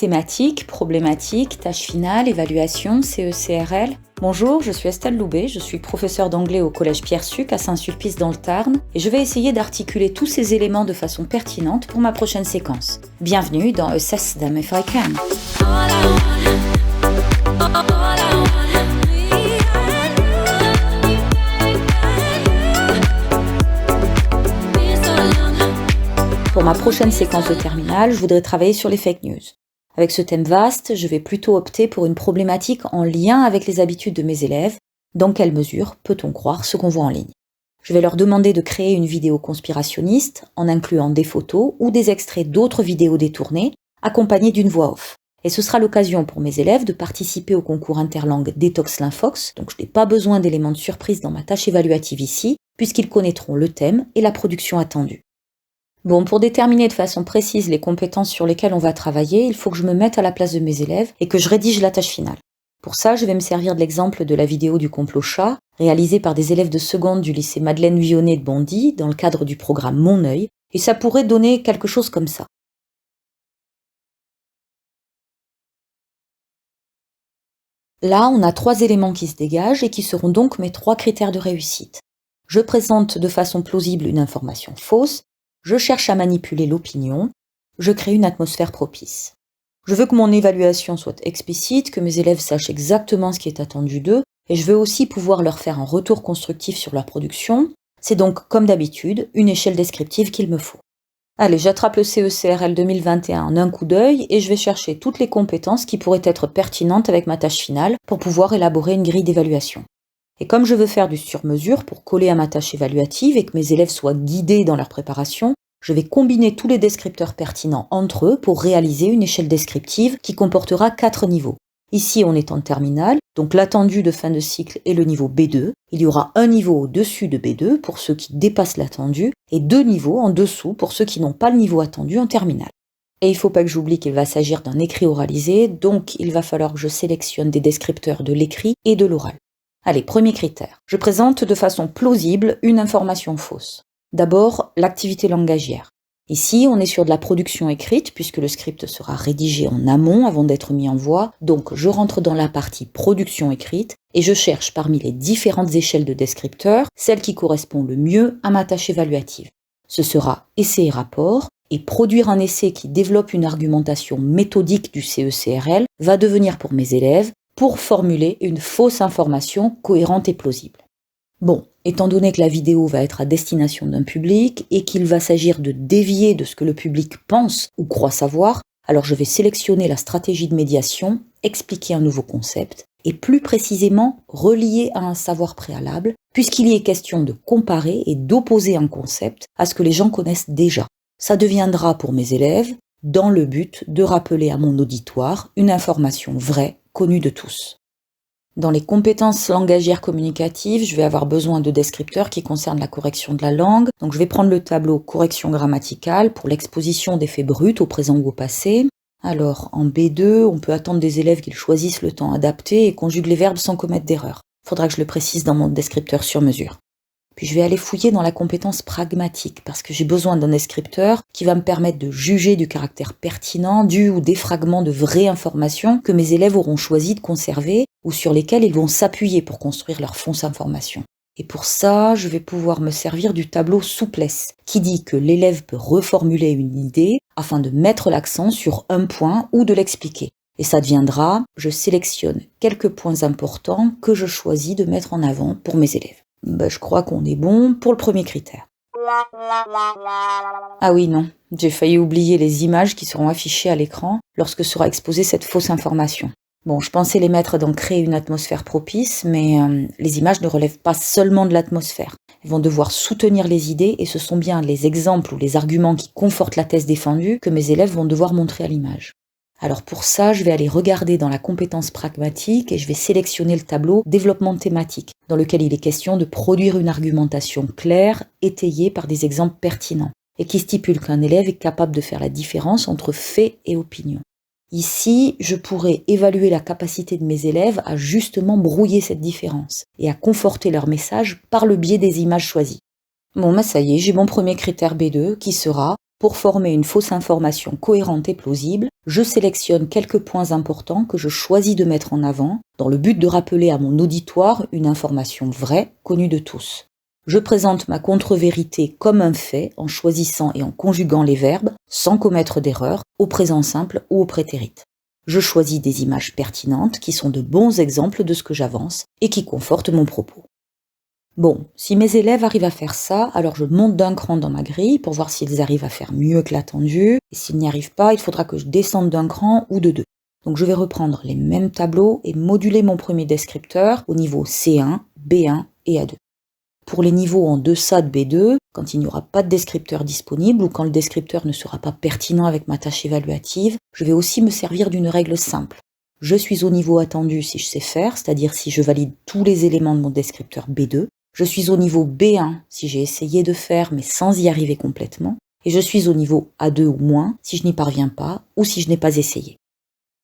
Thématique, problématique, tâche finale, évaluation, CE-CRL. Bonjour, je suis Estelle Loubet, je suis professeure d'anglais au collège Pierre-Suc à Saint-Sulpice dans le Tarn et je vais essayer d'articuler tous ces éléments de façon pertinente pour ma prochaine séquence. Bienvenue dans Assess Them If I Can. Pour ma prochaine séquence de terminale, je voudrais travailler sur les fake news. Avec ce thème vaste, je vais plutôt opter pour une problématique en lien avec les habitudes de mes élèves. Dans quelle mesure peut-on croire ce qu'on voit en ligne ? Je vais leur demander de créer une vidéo conspirationniste en incluant des photos ou des extraits d'autres vidéos détournées, accompagnées d'une voix off. Et ce sera l'occasion pour mes élèves de participer au concours interlangue Detox Linfox, donc je n'ai pas besoin d'éléments de surprise dans ma tâche évaluative ici, puisqu'ils connaîtront le thème et la production attendue. Bon, pour déterminer de façon précise les compétences sur lesquelles on va travailler, il faut que je me mette à la place de mes élèves et que je rédige la tâche finale. Pour ça, je vais me servir de l'exemple de la vidéo du complot chat, réalisée par des élèves de seconde du lycée Madeleine Vionnet de Bondy, dans le cadre du programme Mon œil, et ça pourrait donner quelque chose comme ça. Là, on a 3 éléments qui se dégagent et qui seront donc mes 3 critères de réussite. Je présente de façon plausible une information fausse, je cherche à manipuler l'opinion, je crée une atmosphère propice. Je veux que mon évaluation soit explicite, que mes élèves sachent exactement ce qui est attendu d'eux, et je veux aussi pouvoir leur faire un retour constructif sur leur production. C'est donc, comme d'habitude, une échelle descriptive qu'il me faut. Allez, j'attrape le CE-CRL 2021 en un coup d'œil et je vais chercher toutes les compétences qui pourraient être pertinentes avec ma tâche finale pour pouvoir élaborer une grille d'évaluation. Et comme je veux faire du sur-mesure pour coller à ma tâche évaluative et que mes élèves soient guidés dans leur préparation, je vais combiner tous les descripteurs pertinents entre eux pour réaliser une échelle descriptive qui comportera 4 niveaux. Ici, on est en terminale, donc l'attendu de fin de cycle est le niveau B2. Il y aura un niveau au-dessus de B2 pour ceux qui dépassent l'attendu et 2 niveaux en dessous pour ceux qui n'ont pas le niveau attendu en terminale. Et il ne faut pas que j'oublie qu'il va s'agir d'un écrit oralisé, donc il va falloir que je sélectionne des descripteurs de l'écrit et de l'oral. Allez, premier critère. Je présente de façon plausible une information fausse. D'abord, l'activité langagière. Ici, on est sur de la production écrite puisque le script sera rédigé en amont avant d'être mis en voix. Donc, je rentre dans la partie production écrite et je cherche parmi les différentes échelles de descripteurs celle qui correspond le mieux à ma tâche évaluative. Ce sera essai et rapport. Et produire un essai qui développe une argumentation méthodique du CE-CRL va devenir pour mes élèves pour formuler une fausse information cohérente et plausible. Bon, étant donné que la vidéo va être à destination d'un public et qu'il va s'agir de dévier de ce que le public pense ou croit savoir, alors je vais sélectionner la stratégie de médiation, expliquer un nouveau concept et plus précisément relier à un savoir préalable, puisqu'il y est question de comparer et d'opposer un concept à ce que les gens connaissent déjà. Ça deviendra pour mes élèves dans le but de rappeler à mon auditoire une information vraie, connue de tous. Dans les compétences langagières communicatives, je vais avoir besoin de descripteurs qui concernent la correction de la langue. Donc je vais prendre le tableau correction grammaticale pour l'exposition des faits bruts au présent ou au passé. Alors en B2, on peut attendre des élèves qu'ils choisissent le temps adapté et conjuguent les verbes sans commettre d'erreur. Il faudra que je le précise dans mon descripteur sur mesure. Puis je vais aller fouiller dans la compétence pragmatique parce que j'ai besoin d'un descripteur qui va me permettre de juger du caractère pertinent du ou des fragments de vraies informations que mes élèves auront choisi de conserver ou sur lesquels ils vont s'appuyer pour construire leur fausse information. Et pour ça, je vais pouvoir me servir du tableau souplesse qui dit que l'élève peut reformuler une idée afin de mettre l'accent sur un point ou de l'expliquer. Et ça deviendra, je sélectionne quelques points importants que je choisis de mettre en avant pour mes élèves. Je crois qu'on est bon pour le premier critère. Ah oui, non, j'ai failli oublier les images qui seront affichées à l'écran lorsque sera exposée cette fausse information. Bon, je pensais les mettre dans créer une atmosphère propice, mais les images ne relèvent pas seulement de l'atmosphère. Elles vont devoir soutenir les idées et ce sont bien les exemples ou les arguments qui confortent la thèse défendue que mes élèves vont devoir montrer à l'image. Alors pour ça, je vais aller regarder dans la compétence pragmatique et je vais sélectionner le tableau développement thématique, dans lequel il est question de produire une argumentation claire, étayée par des exemples pertinents, et qui stipule qu'un élève est capable de faire la différence entre fait et opinion. Ici, je pourrais évaluer la capacité de mes élèves à justement brouiller cette différence et à conforter leur message par le biais des images choisies. Bon, ça y est, j'ai mon premier critère B2 qui sera Pour former une fausse information cohérente et plausible, je sélectionne quelques points importants que je choisis de mettre en avant dans le but de rappeler à mon auditoire une information vraie, connue de tous. Je présente ma contre-vérité comme un fait en choisissant et en conjuguant les verbes, sans commettre d'erreur, au présent simple ou au prétérit. Je choisis des images pertinentes qui sont de bons exemples de ce que j'avance et qui confortent mon propos. Bon, si mes élèves arrivent à faire ça, alors je monte d'un cran dans ma grille pour voir s'ils arrivent à faire mieux que l'attendu, et s'ils n'y arrivent pas, il faudra que je descende d'un cran ou de deux. Donc je vais reprendre les mêmes tableaux et moduler mon premier descripteur au niveau C1, B1 et A2. Pour les niveaux en deçà de B2, quand il n'y aura pas de descripteur disponible ou quand le descripteur ne sera pas pertinent avec ma tâche évaluative, je vais aussi me servir d'une règle simple. Je suis au niveau attendu si je sais faire, c'est-à-dire si je valide tous les éléments de mon descripteur B2. Je suis au niveau B1 si j'ai essayé de faire mais sans y arriver complètement. Et je suis au niveau A2 ou moins si je n'y parviens pas ou si je n'ai pas essayé.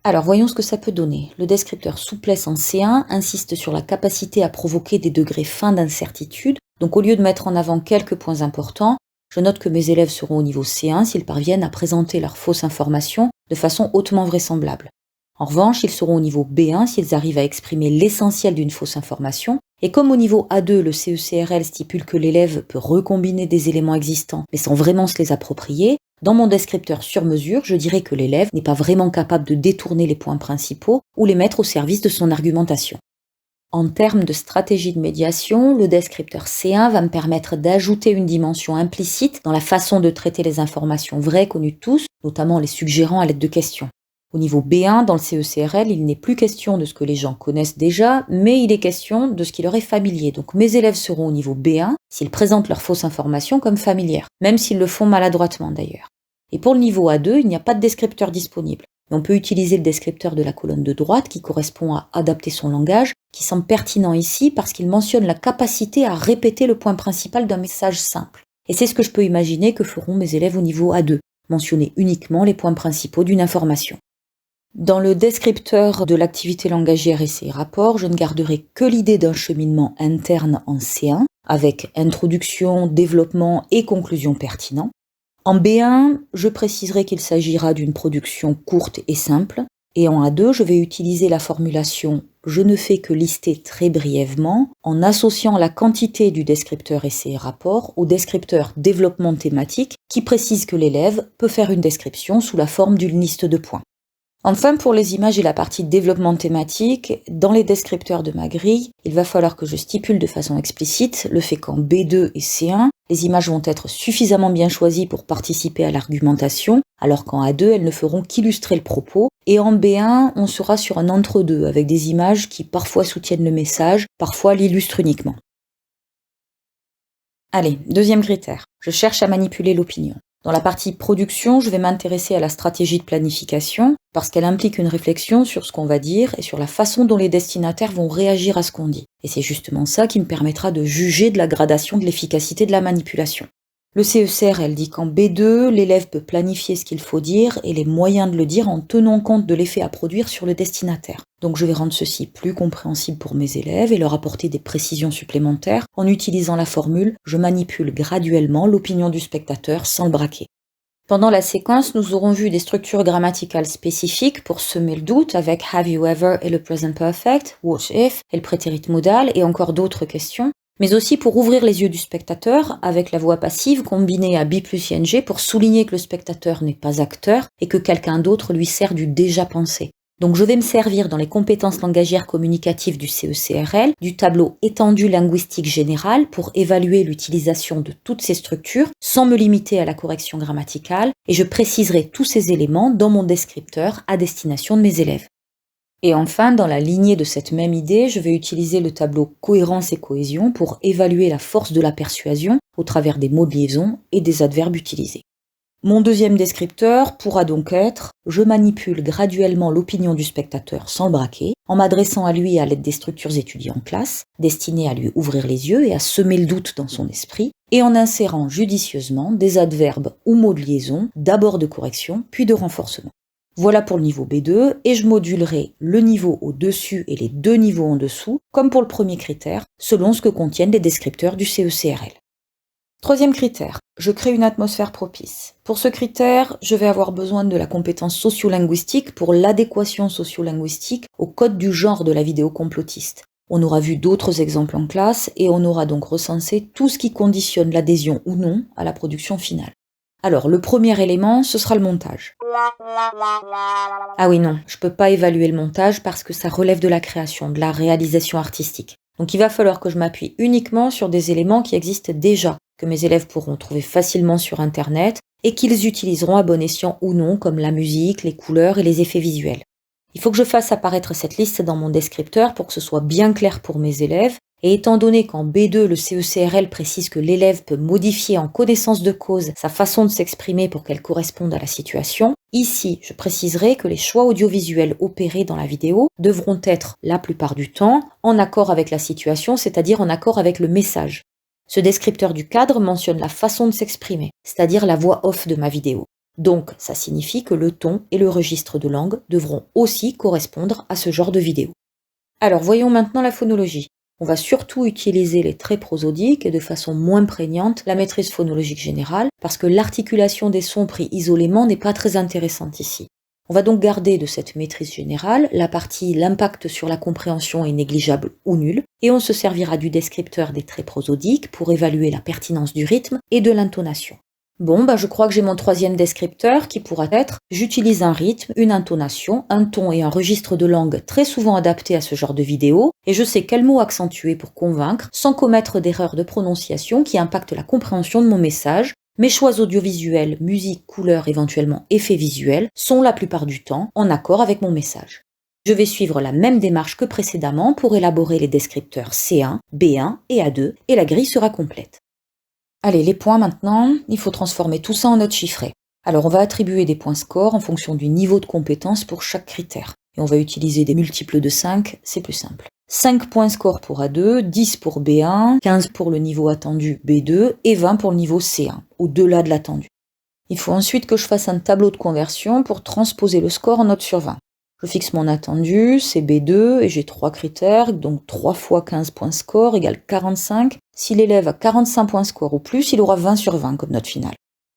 Alors voyons ce que ça peut donner. Le descripteur souplesse en C1 insiste sur la capacité à provoquer des degrés fins d'incertitude. Donc au lieu de mettre en avant quelques points importants, je note que mes élèves seront au niveau C1 s'ils parviennent à présenter leur fausse information de façon hautement vraisemblable. En revanche, ils seront au niveau B1 s'ils arrivent à exprimer l'essentiel d'une fausse information. Et comme au niveau A2, le CECRL stipule que l'élève peut recombiner des éléments existants mais sans vraiment se les approprier, dans mon descripteur sur mesure, je dirais que l'élève n'est pas vraiment capable de détourner les points principaux ou les mettre au service de son argumentation. En termes de stratégie de médiation, le descripteur C1 va me permettre d'ajouter une dimension implicite dans la façon de traiter les informations vraies connues de tous, notamment les suggérant à l'aide de questions. Au niveau B1, dans le CECRL, il n'est plus question de ce que les gens connaissent déjà, mais il est question de ce qui leur est familier. Donc mes élèves seront au niveau B1 s'ils présentent leur fausse information comme familière, même s'ils le font maladroitement d'ailleurs. Et pour le niveau A2, il n'y a pas de descripteur disponible. Mais on peut utiliser le descripteur de la colonne de droite qui correspond à adapter son langage, qui semble pertinent ici parce qu'il mentionne la capacité à répéter le point principal d'un message simple. Et c'est ce que je peux imaginer que feront mes élèves au niveau A2, mentionner uniquement les points principaux d'une information. Dans le descripteur de l'activité langagière et ses rapports, je ne garderai que l'idée d'un cheminement interne en C1, avec introduction, développement et conclusion pertinents. En B1, je préciserai qu'il s'agira d'une production courte et simple, et en A2, je vais utiliser la formulation « je ne fais que lister très brièvement » en associant la quantité du descripteur et ses rapports au descripteur développement thématique qui précise que l'élève peut faire une description sous la forme d'une liste de points. Enfin, pour les images et la partie développement thématique, dans les descripteurs de ma grille, il va falloir que je stipule de façon explicite le fait qu'en B2 et C1, les images vont être suffisamment bien choisies pour participer à l'argumentation, alors qu'en A2, elles ne feront qu'illustrer le propos, et en B1, on sera sur un entre-deux, avec des images qui parfois soutiennent le message, parfois l'illustrent uniquement. Allez, deuxième critère, je cherche à manipuler l'opinion. Dans la partie production, je vais m'intéresser à la stratégie de planification parce qu'elle implique une réflexion sur ce qu'on va dire et sur la façon dont les destinataires vont réagir à ce qu'on dit. Et c'est justement ça qui me permettra de juger de la gradation de l'efficacité de la manipulation. Le CECRL dit qu'en B2, l'élève peut planifier ce qu'il faut dire et les moyens de le dire en tenant compte de l'effet à produire sur le destinataire. Donc je vais rendre ceci plus compréhensible pour mes élèves et leur apporter des précisions supplémentaires en utilisant la formule « je manipule graduellement l'opinion du spectateur sans le braquer ». Pendant la séquence, nous aurons vu des structures grammaticales spécifiques pour semer le doute avec « have you ever » et le present perfect, « what if » et le prétérit modal et encore d'autres questions, mais aussi pour ouvrir les yeux du spectateur avec la voix passive combinée à be plus ing pour souligner que le spectateur n'est pas acteur et que quelqu'un d'autre lui sert du déjà pensé. Donc je vais me servir dans les compétences langagières communicatives du CECRL du tableau étendu linguistique général pour évaluer l'utilisation de toutes ces structures sans me limiter à la correction grammaticale et je préciserai tous ces éléments dans mon descripteur à destination de mes élèves. Et enfin, dans la lignée de cette même idée, je vais utiliser le tableau cohérence et cohésion pour évaluer la force de la persuasion au travers des mots de liaison et des adverbes utilisés. Mon deuxième descripteur pourra donc être « je manipule graduellement l'opinion du spectateur sans le braquer, en m'adressant à lui à l'aide des structures étudiées en classe, destinées à lui ouvrir les yeux et à semer le doute dans son esprit, et en insérant judicieusement des adverbes ou mots de liaison, d'abord de correction, puis de renforcement. » Voilà pour le niveau B2, et je modulerai le niveau au-dessus et les deux niveaux en dessous, comme pour le premier critère, selon ce que contiennent les descripteurs du CECRL. Troisième critère, Je crée une atmosphère propice. Pour ce critère, je vais avoir besoin de la compétence sociolinguistique pour l'adéquation sociolinguistique au code du genre de la vidéo complotiste. On aura vu d'autres exemples en classe et on aura donc recensé tout ce qui conditionne l'adhésion ou non à la production finale. Alors, le premier élément, ce sera le montage. Ah oui, non, je peux pas évaluer le montage parce que ça relève de la création, de la réalisation artistique. Donc il va falloir que je m'appuie uniquement sur des éléments qui existent déjà, que mes élèves pourront trouver facilement sur Internet et qu'ils utiliseront à bon escient ou non, comme la musique, les couleurs et les effets visuels. Il faut que je fasse apparaître cette liste dans mon descripteur pour que ce soit bien clair pour mes élèves. Et étant donné qu'en B2, le CECRL précise que l'élève peut modifier en connaissance de cause sa façon de s'exprimer pour qu'elle corresponde à la situation, ici, je préciserai que les choix audiovisuels opérés dans la vidéo devront être, la plupart du temps, en accord avec la situation, c'est-à-dire en accord avec le message. Ce descripteur du cadre mentionne la façon de s'exprimer, c'est-à-dire la voix off de ma vidéo. Donc, ça signifie que le ton et le registre de langue devront aussi correspondre à ce genre de vidéo. Alors, voyons maintenant la phonologie. On va surtout utiliser les traits prosodiques et de façon moins prégnante la maîtrise phonologique générale parce que l'articulation des sons pris isolément n'est pas très intéressante ici. On va donc garder de cette maîtrise générale la partie l'impact sur la compréhension est négligeable ou nul et on se servira du descripteur des traits prosodiques pour évaluer la pertinence du rythme et de l'intonation. Bon, je crois que j'ai mon troisième descripteur qui pourra être « J'utilise un rythme, une intonation, un ton et un registre de langue très souvent adaptés à ce genre de vidéo et je sais quels mots accentuer pour convaincre sans commettre d'erreurs de prononciation qui impactent la compréhension de mon message. Mes choix audiovisuels, musique, couleurs, éventuellement effets visuels sont la plupart du temps en accord avec mon message. Je vais suivre la même démarche que précédemment pour élaborer les descripteurs C1, B1 et A2 et la grille sera complète. Allez, les points maintenant, il faut transformer tout ça en notes chiffrées. Alors on va attribuer des points score en fonction du niveau de compétence pour chaque critère. Et on va utiliser des multiples de 5, c'est plus simple. 5 points score pour A2, 10 pour B1, 15 pour le niveau attendu B2 et 20 pour le niveau C1, au-delà de l'attendu. Il faut ensuite que je fasse un tableau de conversion pour transposer le score en notes sur 20. Je fixe mon attendu, c'est B2, et j'ai 3 critères, donc 3 fois 15 points score égale 45. Si l'élève a 45 points score ou plus, il aura 20 sur 20 comme note finale.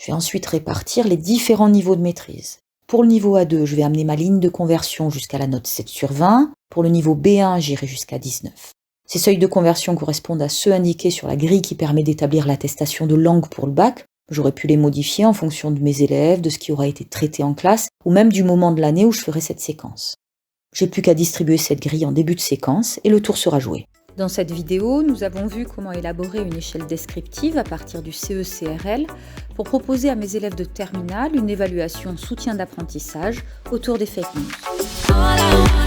Je vais ensuite répartir les différents niveaux de maîtrise. Pour le niveau A2, je vais amener ma ligne de conversion jusqu'à la note 7 sur 20. Pour le niveau B1, j'irai jusqu'à 19. Ces seuils de conversion correspondent à ceux indiqués sur la grille qui permet d'établir l'attestation de langue pour le bac. J'aurais pu les modifier en fonction de mes élèves, de ce qui aura été traité en classe, ou même du moment de l'année où je ferai cette séquence. J'ai plus qu'à distribuer cette grille en début de séquence et le tour sera joué. Dans cette vidéo, nous avons vu comment élaborer une échelle descriptive à partir du CECRL pour proposer à mes élèves de terminale une évaluation soutien d'apprentissage autour des fake news.